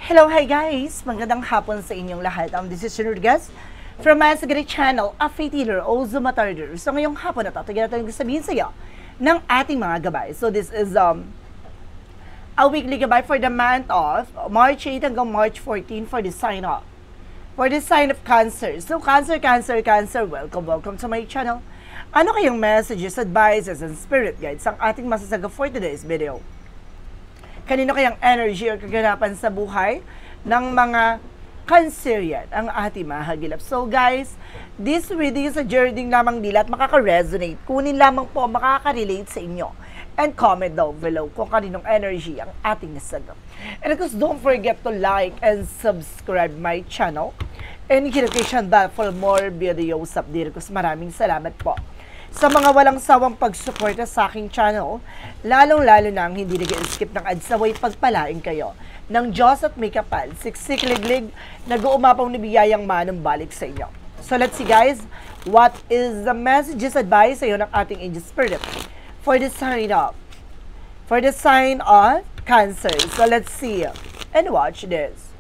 Hello, hi guys! Magandang hapon sa inyong lahat. This is Rodriguez from my Sagari channel, a faith healer o Zumatarder. So ngayong hapon na ito, natin sabihin sa iyo ng ating mga gabay. So this is a weekly gabay for the month of March 8 hanggang March 14 for the sign of Cancer. So Cancer, welcome to my channel. Ano kayong messages, advices, and spirit guides ang ating masasaga for today's video? Kanino kayang energy o kaganapan sa buhay ng mga Cancerian ang ating mahagilap. So guys, this reading is a journey lamang nila at makaka-resonate. Kunin lamang po makaka-relate sa inyo. And comment down below kung kaninong energy ang ating nasagot. And of course, don't forget to like and subscribe my channel. And hit notification bell for more videos update. Maraming salamat po sa mga walang sawang pagsuporta sa aking channel, lalong-lalo na ang hindi nag-skip ng adsaway pagpalain kayo ng Diyos at may kapal, siksik liglig, nag-uumapang nabiyayang manong balik sa inyo. So let's see guys, what is the messages advice sa iyo ng ating angel spirit for the sign of Cancer. So let's see and watch this.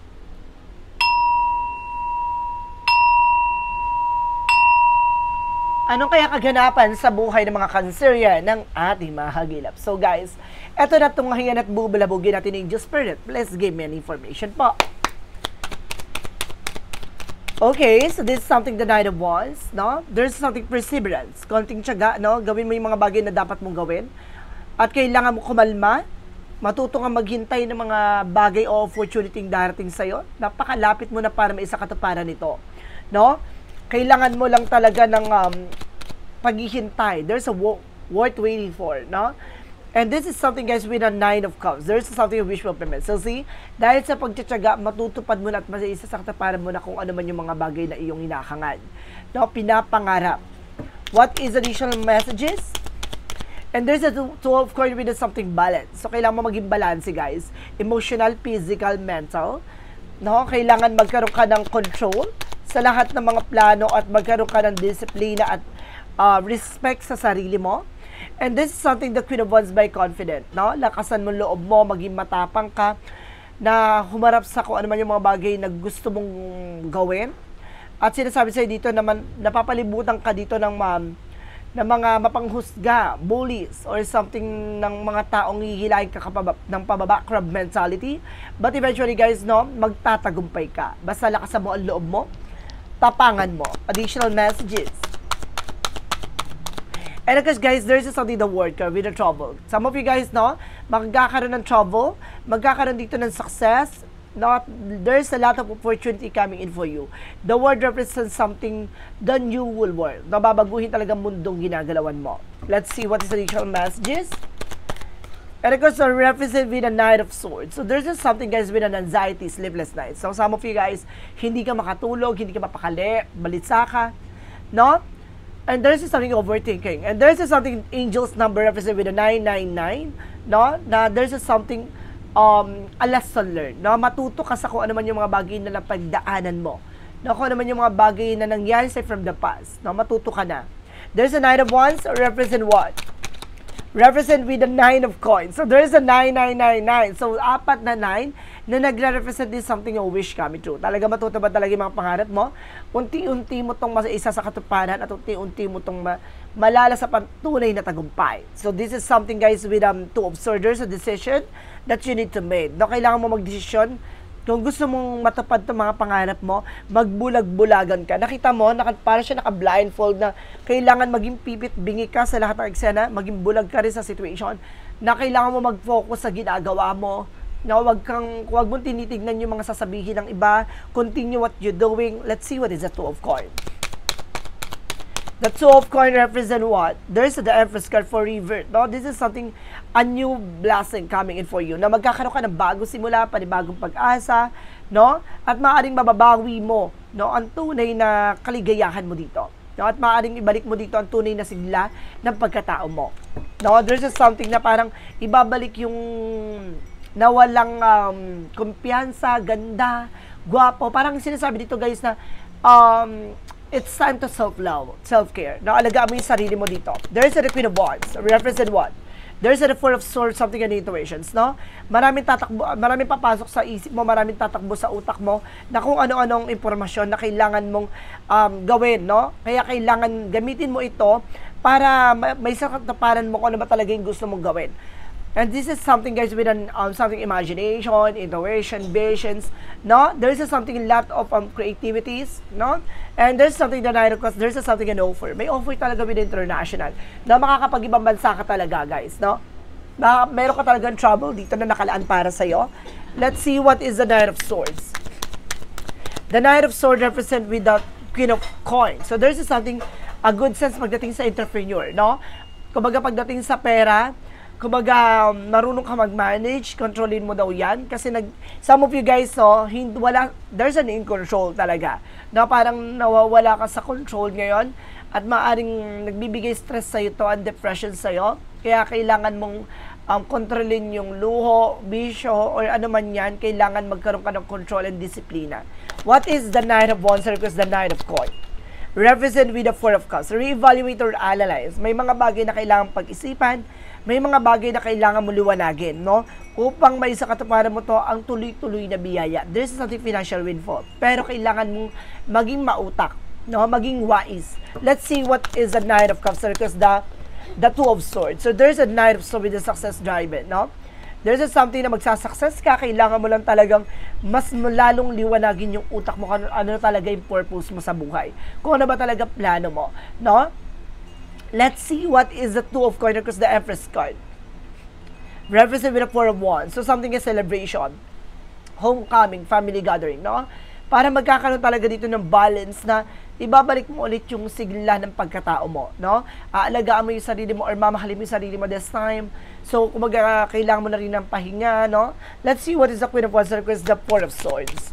Anong kaya kaganapan sa buhay ng mga Cancerian ng ating mahagilap? So guys, eto na tunghayan at bubulabugin natin ng Angel Spirit. Please give me an information po. Okay, so this is something the Knight of Wands, no? There's something perseverance, konting tiyaga, no? Gawin mo yung mga bagay na dapat mong gawin. At kailangan mo kumalma, matuto kang maghintay ng mga bagay o opportunity darating sa'yo. Napakalapit mo na para may isa katuparan nito, no? Kailangan mo lang talaga ng paghihintay. There's a worth waiting for, no? And this is something, guys, with a 9 of Cups. There's something of wish fulfillment. So, see, dahil sa pagtsatsaga, matutupad mo na at isa sa kataparan mo na kung ano man yung mga bagay na iyong hinahangad. No? Pinapangarap. What is additional messages? And there's a two of coins with something balance. So, kailangan mo maging balance, guys. Emotional, physical, mental. No? Kailangan magkaroon ka ng control sa lahat ng mga plano at magkaroon ka ng disiplina at respect sa sarili mo. And this is something the Queen of Wands by confident, no? Lakasan mo loob mo, maging matapang ka na humarap sa kung ano man yung mga bagay na gusto mong gawin. At sinasabi sa'yo dito naman, napapalibutan ka dito ng mga mapanghusga, bullies, or something ng mga taong hihilahin ka ng pababa, crab mentality. But eventually, guys, no, magtatagumpay ka. Basta lakasan mo ang loob mo, tapangan mo. Additional messages. And because guys, there's something the word with the trouble. Some of you guys, no, magkakaroon ng trouble, magkakaroon dito ng success, no, there's a lot of opportunity coming in for you. The word represents something the new world. Nababaguhin talaga mundong ginagalawan mo. Let's see what is the additional messages. And of course, represent with a Knight of Swords. So there's just something, guys, with an anxiety, sleepless nights. So some of you guys, hindi ka makatulog, hindi ka mapakali, balisa ka, no? And there's something overthinking. And there's something angel's number represent with a 999, no? Na there's something a lesson learned, no? Matuto ka sa kung ano man yung mga bagay na napagdaanan mo. No? Kung ano man yung mga bagay na nangyari sa from the past, no? Matuto ka na. There's a Knight of Wands, represent what? Represent with the 9 of coins. So there's a 9999. So apat na 9 na nagre-represent din something you wish coming true. Talaga matutupad talaga yung mga pangarap mo. Unti-unti mo tong isa sa katuparan at unti-unti mo tong malala sa tunay na tagumpay. So this is something, guys, with two of swords. There's a decision that you need to make. No, kailangan mo magdesisyon. Kung gusto mong matupad itong mga pangarap mo, magbulag-bulagan ka. Nakita mo, para siya naka-blindfold na kailangan maging pipit-bingi ka sa lahat ng eksena, maging bulag ka rin sa situation, na kailangan mo mag-focus sa ginagawa mo, na wag mong tinitignan yung mga sasabihin ng iba, continue what you're doing. Let's see what is the Two of Coins. The Two of Coins represent what? There's the Empress card for revert. No? This is something, a new blessing coming in for you. Na magkakaroon ka ng bagong simula, panibagong pag-asa, no? At maaaring mababawi mo, no, ang tunay na kaligayahan mo dito. No? At maaaring ibalik mo dito ang tunay na sigla ng pagkatao mo. No? There's just something na parang ibabalik yung nawalang kumpiyansa, ganda, gwapo. Parang sinasabi dito, guys, na it's time to self-love, self-care. Naalagaan mo yung sarili mo dito. There is a Queen of Wands. Represent what? There's a Four of Swords, something in intuitions, no? Maraming papasok sa isip mo, maraming tatakbo sa utak mo na kung ano-anong impormasyon na kailangan mong gawin, no? Kaya kailangan gamitin mo ito para may sakataparan mo kung ano ba talaga yung gusto mong gawin. And this is something, guys, with something imagination, intuition, visions, no? There's something, lot of creativities, no? And there's something that I request, there's something an offer. May offer talaga with international na makakapag-ibang bansa ka talaga, guys, no? Meron ka talagang trouble dito na nakalaan para sa'yo. Let's see what is the Knight of Swords. The Knight of Swords represent with the Queen of Coins. So there's something, a good sense pagdating sa entrepreneur, no? Kumbaga pagdating sa pera, kumbaga marunong ka mag-manage, kontrolin mo daw yan. Kasi some of you guys, there's an in control talaga. Na parang nawawala ka sa control ngayon at maaring nagbibigay stress sa'yo to and depression sa'yo. Kaya kailangan mong kontrolin yung luho, bisyo, or ano man yan. Kailangan magkaroon ka ng control and disiplina. What is the Knight of Wands? Because the Knight of Coins represent with the Four of Cups. Re-evaluate or analyze. May mga bagay na kailangan pag-isipan, may mga bagay na kailangan mo liwanagin, no? Upang may sa katuparan mo to ang tuloy-tuloy na biyaya. There's something financial windfall. Pero kailangan mong maging mautak, no? Maging wise. Let's see what is the Knight of Cups, because the Two of Swords. So there's a Knight of Swords with the success driven, no? There's something na magsasuccess ka, kailangan mo lang talagang mas lalong liwanagin yung utak mo kung ano talaga yung purpose mo sa buhay. Kung ano ba talaga plano mo, no? Let's see what is the Two of Coins, because the Empress card represent with the Four of Wands. So something is celebration, homecoming, family gathering, no? Para magkakaroon talaga dito ng balance na ibabalik mo ulit yung sigla ng pagkatao mo, no? Aalagaan mo yung sarili mo or mamahalin mo yung sarili mo this time. So, kumaga, kailangan mo na rin ng pahinga, no? Let's see what is the Queen of Wands, because the Four of Swords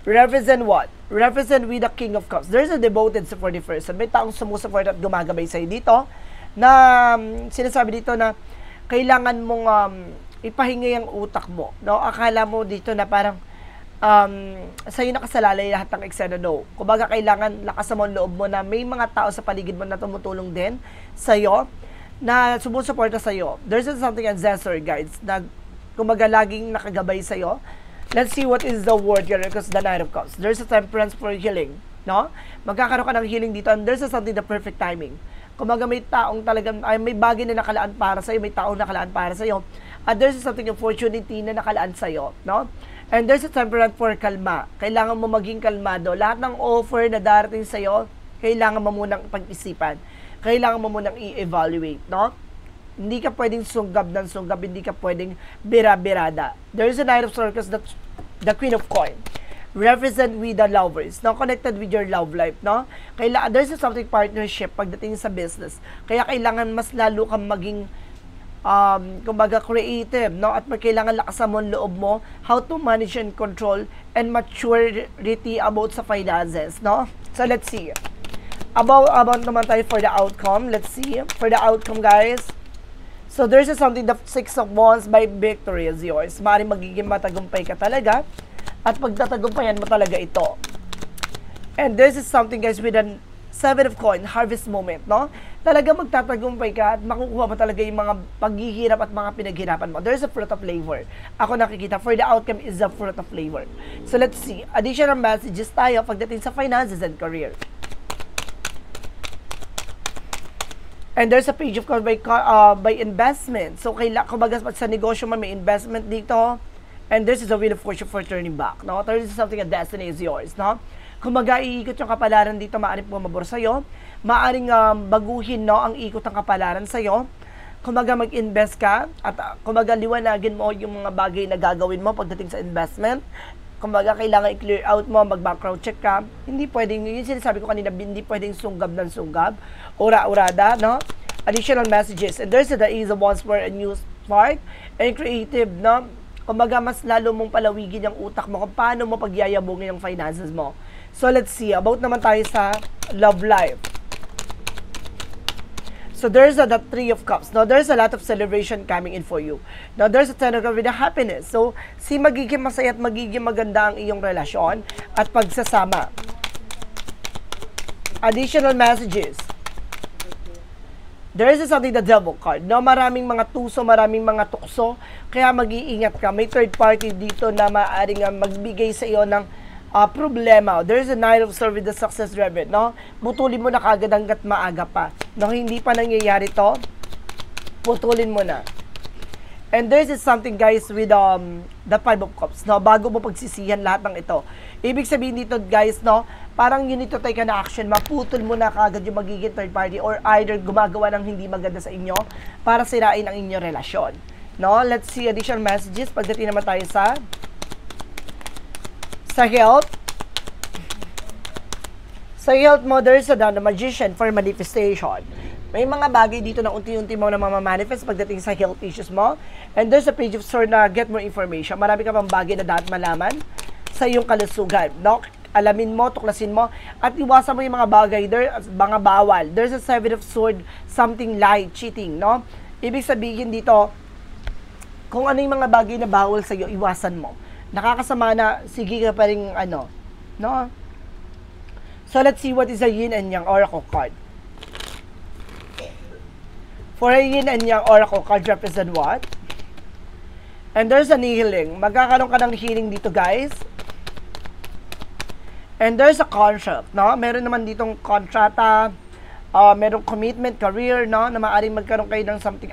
represent what? Represent with the King of Cups. There's a devoted supportive person. May taong sumusuport at gumagabay sa'yo dito na sinasabi dito na kailangan mong ipahinga yung utak mo, no? Akala mo dito na parang sa'yo nakasalalay lahat ng eksena, no? Kumbaga, kailangan lakas mo ang loob mo na may mga tao sa paligid mo na tumutulong din sa'yo, na sumusuporta sa'yo. There's something ancestor guides na kumbaga laging nakagabay sa'yo. Let's see what is the word here, because the Knight of Cups. There's a temperance for healing, no? Magkakaroon ka ng healing dito, and there's something the perfect timing. Kumbaga may taong talagang, may bagay na nakalaan para sa'yo, may taong nakalaan para sa'yo, at there's something opportunity na nakalaan sa'yo, no? And there's a temperance for kalma. Kailangan mo maging kalmado. Lahat ng offer na darating sa'yo, kailangan mo munang pag-isipan. Kailangan mo munang i-evaluate, no? Hindi ka pwedeng sunggab ng sunggab, hindi ka pwedeng bira-birada. There is a Knight of Swords, the Queen of Coins represent with the lovers, no? Connected with your love life, no? There's something partnership pagdating sa business. Kaya kailangan mas lalo kang maging kumbaga creative, no? At kailangan lakasan mo ang loob mo how to manage and control and maturity about sa finances, no? So let's see. About naman tayo for the outcome. Let's see. For the outcome, guys. So there's something, the Six of Wands by victory is yours. Maaaring magiging matagumpay ka talaga. At pagtatagumpayan mo talaga ito. And this is something, guys, with a Seven of Coins, harvest moment, no? Talaga magtatagumpay ka at makukuha mo talaga yung mga paghihirap at mga pinaghirapan mo. There's a fruit of labor. Ako nakikita, for the outcome is the fruit of labor. So let's see. Additional messages tayo pagdating sa finances and career. And there's a Page of Cups by investment. So, kumbaga sa negosyo mo, may investment dito. And this is a Wheel of Fortune for turning back, no? There is something, a destiny is yours, no? Kumbaga, iikot yung kapalaran dito, maaaring pumabor sa'yo. Maaaring baguhin, no, ang ikot ng kapalaran sa'yo. Kumbaga, mag-invest ka. At kumbaga, liwanagin mo yung mga bagay na gagawin mo pagdating sa investment. Kumbaga, kailangan i-clear out mo, mag-background check ka. Hindi pwedeng, yung sinasabi ko kanina, hindi pwedeng sunggab ng sunggab. Ura-urada, no? Additional messages. And there's the Ace of Wands for a new spark and creative, no? Kumbaga, mas lalo mong palawigin yung utak mo kung paano mo pagyayabungin yung finances mo. So, let's see. About naman tayo sa love life. So, there's the Three of Cups. Now, there's a lot of celebration coming in for you. Now, there's a Ten of Cups with the happiness. So, magiging masaya at magiging maganda ang iyong relasyon at pagsasama. Additional messages. There is something the devil card, no? Maraming mga tuso, maraming mga tukso, kaya mag-iingat ka. May third party dito na maaaring magbigay sa iyo ng problema. There is a Knight of Swords with the Success Driven, no? Putulin mo na kagad hanggat maaga pa. No, hindi pa nangyayari to, putulin mo na. And there is something, guys, with the Five of Cups, no? Bago mo pagsisihan lahat ng ito. Ibig sabihin dito, guys, no? Parang you need to take an action, maputol mo na kagad yung magiging third party or either gumagawa ng hindi maganda sa inyo para sirain ang inyong relasyon. No? Let's see additional messages. Pagdating naman tayo sa health. Sa health mo, there's a Magician for manifestation. May mga bagay dito na unti-unti mo na mamamanifest pagdating sa health issues mo. And there's a Page of Swords na get more information. Marami ka pang bagay na dapat malaman sa iyong kalusugan. No? Alamin mo, tuklasin mo, at iwasan mo yung mga bagay there, mga bawal. There's a Seven of Swords, something lie, cheating, no? Ibig sabihin dito, kung ano yung mga bagay na bawal sa iyo, iwasan mo. Nakakasama na, sige ka pa rin, no? So, let's see what is a Yin and Yang Oracle card. For a Yin and Yang Oracle card, represent what? And there's an healing. Magkakaroon ka ng healing dito, guys. And there's a contract, no? Meron naman ditong kontrata, merong commitment, career, no? Na maaaring magkaroon kayo ng something,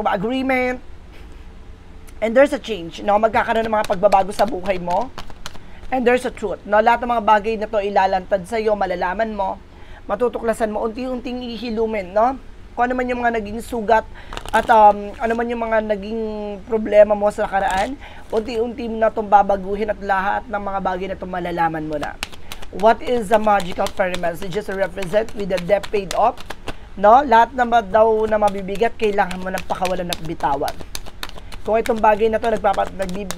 agreement. And there's a change, no? Magkakaroon ng mga pagbabago sa buhay mo. And there's a truth, no? Lahat ng mga bagay na to ilalantad sa iyo, malalaman mo, matutuklasan mo, unti-unting ihilumin, no? Kung ano man yung mga naging sugat at ano man yung mga naging problema mo sa nakaraan, unti-unti na itong babaguhin at lahat ng mga bagay na itong malalaman mo na. What is the magical fairy messages represent with the debt paid off? No? Lahat na daw na mabibigat, kailangan mo ng pakawalan at bitawan. Kung itong bagay na ito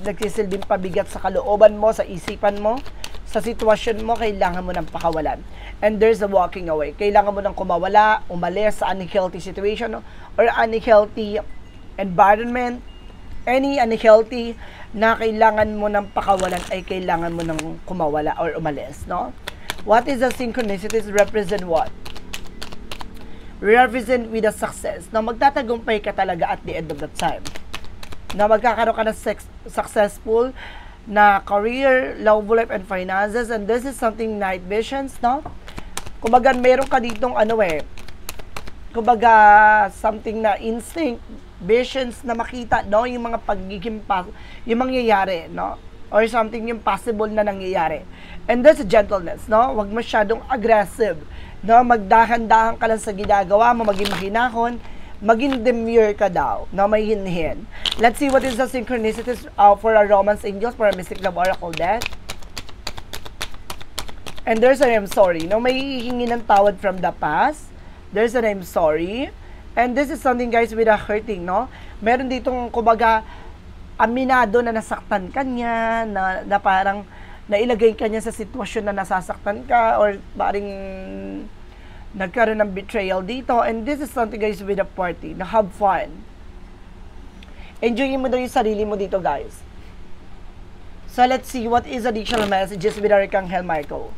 nagsisilbing pabigat sa kalooban mo, sa isipan mo, sa sitwasyon mo, kailangan mo ng pakawalan. And there's a walking away. Kailangan mo ng kumawala, umalis sa unhealthy situation or unhealthy environment. Any unhealthy na kailangan mo ng pakawalan ay kailangan mo ng kumawala or umalis, no? What is the synchronicities represent what? Represent with a success. Na magtatagumpay ka talaga at the end of the time. Na magkakaroon ka ng successful na career, love life, and finances. And this is something night visions, no? Kumbaga, meron ka ditong kumbaga, something na instinct, visions na makita, no? Yung mga pagiging, yung mangyayari, no? Or something yung possible na nangyayari. And there's a gentleness, no? Huwag masyadong aggressive, no? Magdahan-dahan ka lang sa ginagawa mo, maging mahinahon, maging demure ka daw, no? May hinhin. Let's see what is the synchronicities for a romance angels, for a mystic love oracle deck. And there's an I'm sorry, no? May hihingi ng tawad from the past. There's an I'm sorry. And this is something, guys, with a hurting, no? Meron ditong, kumbaga, aminado na nasaktan ka niya, na parang nailagay ka niya sa sitwasyon na nasasaktan ka, or paring nagkaroon ng betrayal dito. And this is something, guys, with a party, na have fun. Enjoyin mo daw yung sarili mo dito, guys. So, let's see what is additional messages with Archangel Michael.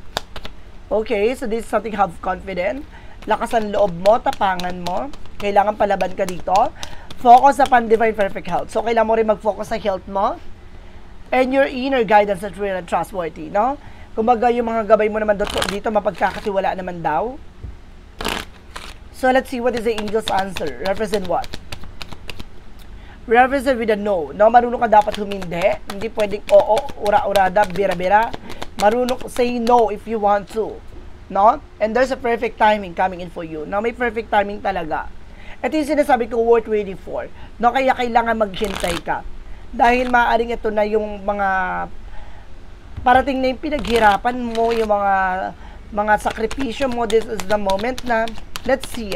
Okay, so this is something have confidence. Lakasan loob mo, tapangan mo. Kailangan palaban ka dito. Focus upon divine perfect health. So, kailangan mo rin mag-focus sa health mo. And your inner guidance that's real and trustworthy, no? Kumbaga, yung mga gabay mo naman dito, mapagkakatiwala naman daw. So, let's see what is the angel's answer. Represent what? Represent with a no. No, marunong ka dapat humindi. Hindi pwedeng oo, ura-urada, bira-bira. Marunong say no if you want to. No? And there's a perfect timing coming in for you. No, may perfect timing talaga. Ito yung sinasabi ko, worth waiting for. No, kaya kailangan maghintay ka. Dahil maaaring ito na yung mga parating na yung pinaghirapan mo, yung mga sakripisyo mo. This is the moment na, let's see.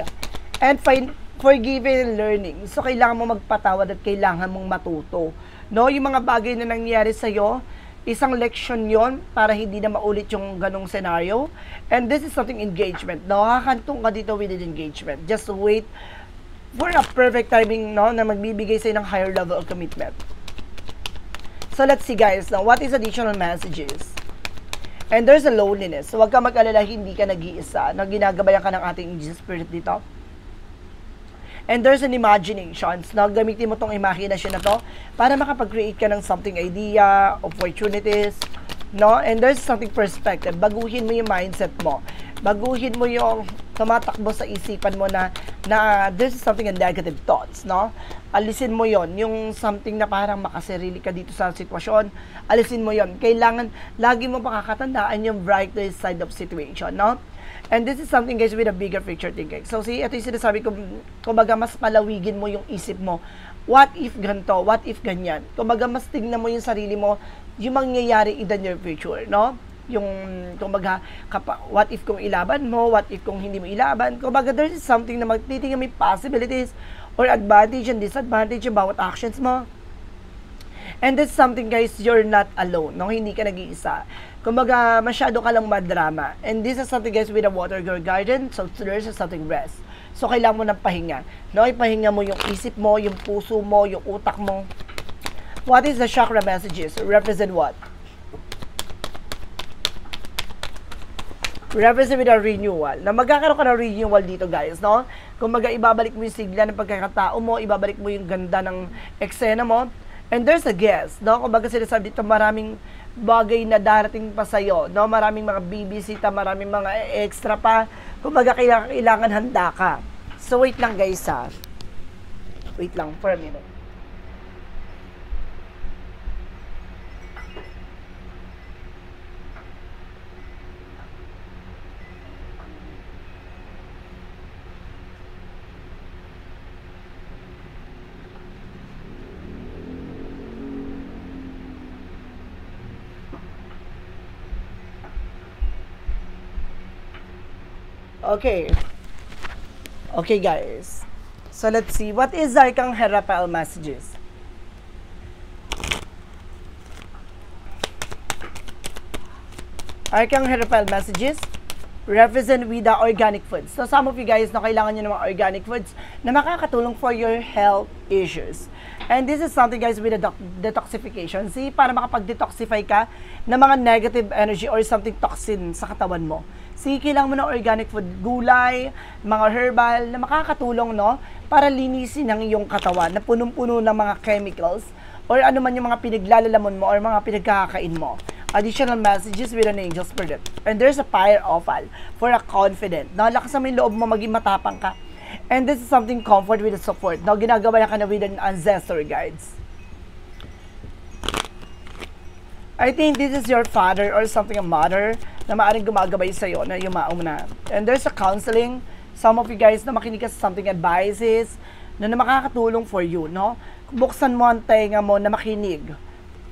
And find forgiving and learning. So, kailangan mo magpatawad at kailangan mong matuto. No, yung mga bagay na nangyari sa'yo, isang leksyon yon para hindi na maulit yung ganong scenario. And this is something engagement. No, kakantong ka dito with an engagement. Just wait for a perfect timing, no, na magbibigay sa'yo ng higher level of commitment. So, let's see, guys. Now, what is additional messages? And there's a loneliness. So, huwag ka mag-alala, hindi ka nag-iisa. Na ginagabayan ka ng ating angel spirit dito. And there's an imaginations, no? Gamitin mo tong imagination na to para makapag-create ka ng something idea, opportunities, no? And there's something perspective. Baguhin mo yung mindset mo. Baguhin mo yung tumatakbo sa isipan mo na there's something in negative thoughts, no? Alisin mo yon, yung something na parang makasarili ka dito sa sitwasyon. Alisin mo yon. Kailangan lagi mo pakakatandaan yung brighter side of situation, no? And this is something, guys, with a bigger picture thinking. So, ito yung sinasabi ko, kumbaga, mas palawigin mo yung isip mo. What if ganito? What if ganyan? Kumbaga, mas tignan mo yung sarili mo, yung mangyayari in the near future, no? Yung, kumbaga, what if kung ilaban mo? What if kung hindi mo ilaban? Kumbaga, there is something na magtitingnan may possibilities or advantage and disadvantage yung bawat actions mo. And that's something, guys, you're not alone, no? Hindi ka nag-iisa. Kumbaga, masyado ka lang madrama. And this is something, guys, with a water girl garden, so there's something rest. So, kailangan mo ng pahinga. No? Ipahinga mo yung isip mo, yung puso mo, yung utak mo. What is the chakra messages? Represent what? Represent with a renewal. Na magkakaroon ka ng renewal dito, guys, no? Kumbaga, ibabalik mo yung sigla ng pagkakatao mo, ibabalik mo yung ganda ng eksena mo. And there's a guest, no? Kumbaga, sinasabi dito, maraming bagay na darating pa sa'yo, no? Maraming mga bibisita, maraming mga extra pa. Kumbaga, kailangan handa ka. So, wait lang, guys, ha? Wait lang, for a minute. Okay. Okay, guys. So, let's see. What is Arcangel Raphael messages? Arcangel Raphael messages represent with the organic foods. So, some of you guys na kailangan nyo ng mga organic foods na makakatulong for your health issues. And this is something, guys, with the detoxification. See, para makapag-detoxify ka ng mga negative energy or something toxin sa katawan mo. See, kailangan mo ng organic food, gulay, mga herbal, na makakatulong, no? Para linisin ang iyong katawan na punong-puno ng mga chemicals or ano man yung mga pinaglalalamon mo or mga pinagkakain mo. Additional messages with an angel spirit. And there's a fire opal for a confident. No? Lakas mo yung loob mo, maging matapang ka. And this is something comfort with the support. No? Ginagawa ka na with an ancestor guides. I think this is your father or something, a mother, na maaaring gumagabay sa'yo na yumaong na. And there's a counseling. Some of you guys na makinig ka sa something advices na makakatulong for you, no? Buksan mo ang tenga mo na makinig.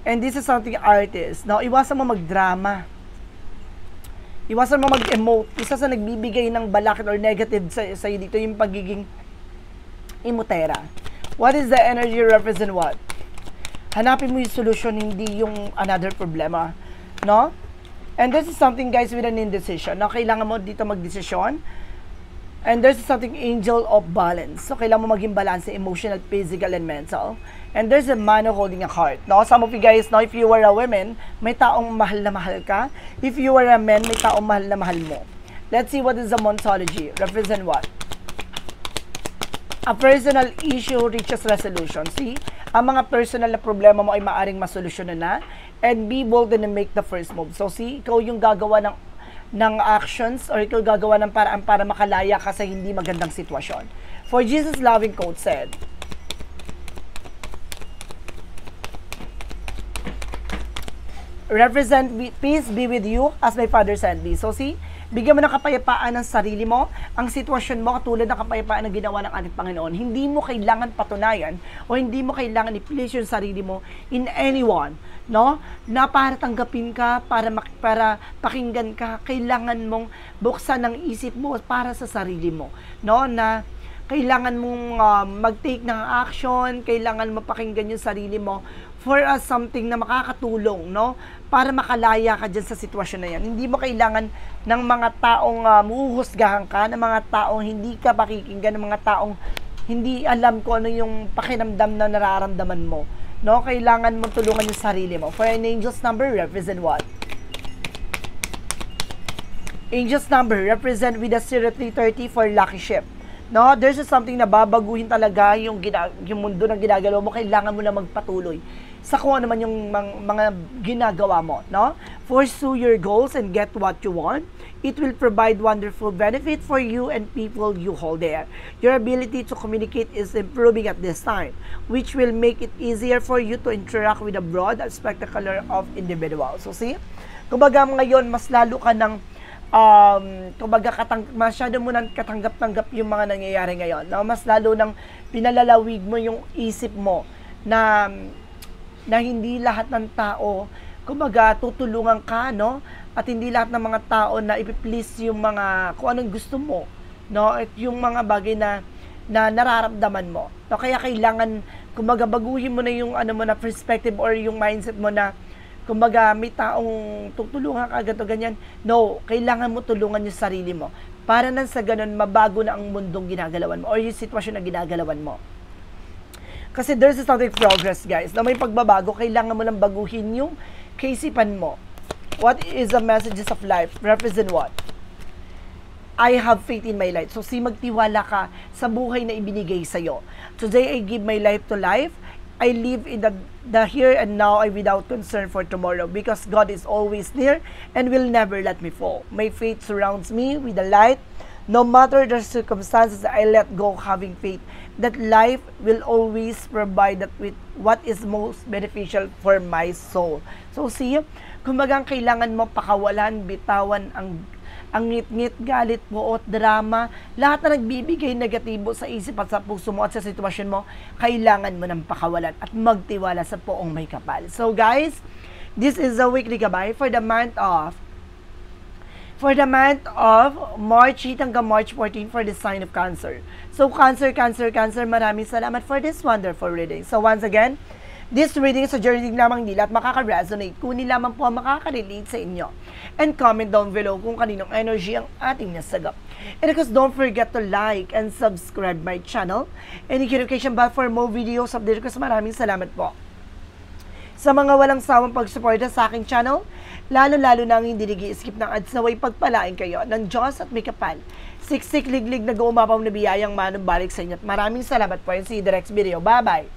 And this is something artist, no? Iwasan mo magdrama. Iwasan mo mag-emote. Isa sa nagbibigay ng balakid or negative sa'yo dito yung pagiging imotera. What is the energy represent what? Hanapin mo yung solution, hindi yung another problema, no? And this is something, guys, with an indecision. No? Kailangan mo dito magdesisyon. And there's something angel of balance. So, kailangan mo maging balance, emotional, physical, and mental. And there's a man holding a heart. No? Some of you guys, no, if you were a woman, may taong mahal na mahal ka. If you were a man, may taong mahal na mahal mo. Let's see what is the Montology. Represent what? A personal issue reaches resolution. See? Ang mga personal na problema mo ay maaring masolusyonan na. And be bold and make the first move. So, see? Ikaw yung gagawa ng actions or ikaw gagawa ng paraan para makalaya ka sa hindi magandang sitwasyon. For Jesus' loving quote said, represent peace be with you as my Father sent me. So see, bigyan mo ng kapayapaan ng sarili mo, ang sitwasyon mo katulad ng kapayapaan na ginawa ng ating Panginoon. Hindi mo kailangan patunayan o hindi mo kailangan i-place yung sarili mo in anyone, no? Na para tanggapin ka, para pakinggan ka, kailangan mong buksan ng isip mo para sa sarili mo, no? Na kailangan mong mag-take ng action, kailangan mo pakinggan yung sarili mo for something na makakatulong, no? Para makalaya ka dyan sa sitwasyon na yan. Hindi mo kailangan ng mga taong muhusgahan ka, ng mga taong hindi ka pakikinggan, ng mga taong hindi alam kung ano yung pakiramdam na nararamdaman mo. No? Kailangan mo tulungan yung sarili mo. For an angel's number, represent what? Angel's number, represent with a 0330 for lucky ship. No, there's something na babaguhin talaga yung mundo ng ginagalaw mo, kailangan mo na magpatuloy sa kung ano man yung mga ginagawa mo, no? Pursue your goals and get what you want. It will provide wonderful benefit for you and people you hold there. Your ability to communicate is improving at this time, which will make it easier for you to interact with a broad and spectacular of individuals. So see, kumbaga ngayon, mas lalo ka ng kumbaga masyado mo nang katanggap-tanggap yung mga nangyayari ngayon. No? Mas lalo nang pinalalawig mo yung isip mo na hindi lahat ng tao, kumbaga, tutulungan ka, no? At hindi lahat ng mga tao na ipiplease yung mga, kung anong gusto mo, no? At yung mga bagay na nararamdaman mo. No? Kaya kailangan, kumbaga, baguhin mo na yung, na perspective or yung mindset mo na, kumbaga, may taong tutulungan ka, ganito, ganyan. No, kailangan mo tulungan yung sarili mo. Para nang sa ganun, mabago na ang mundong ginagalawan mo or yung sitwasyon na ginagalawan mo. Kasi there's something progress, guys. Na may pagbabago, kailangan mo lang baguhin yung kaisipan mo. What is the messages of life? Represent what? I have faith in my life. So, magtiwala ka sa buhay na ibinigay sa'yo. Today, I give my life to life. I live in the here and now without concern for tomorrow because God is always near and will never let me fall. My faith surrounds me with the light. No matter the circumstances, I let go having faith that life will always provide that with what is most beneficial for my soul. So see, kumbaga kailangan mo pakawalan, bitawan ang ngit-ngit, galit, buot, drama, lahat na nagbibigay negatibo sa isip at sa puso mo at sa sitwasyon mo, kailangan mo ng pakawalan at magtiwala sa Poong May Kapal. So guys, this is the weekly gabay for the month of March 8 hanggang March 14 for the sign of Cancer. So, Cancer, maraming salamat for this wonderful reading. So, once again, this reading is a journey lamang nila at makaka-resonate kung nila man po makaka-relate sa inyo. And comment down below kung kaninong energy ang ating nasagap. And of course, don't forget to like and subscribe my channel and notification bell for more videos update ko. Maraming salamat po sa mga walang sawang pagsuporta sa aking channel, lalo-lalo na ang hindi nag-i-skip ng ads, naway pagpalain kayo ng Diyos at May Kapal. Siksik, liglig, nag-uumapaw na biyayang manong balik sa inyo. At maraming salamat po. And see you in the next video. Bye-bye.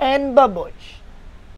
And babush.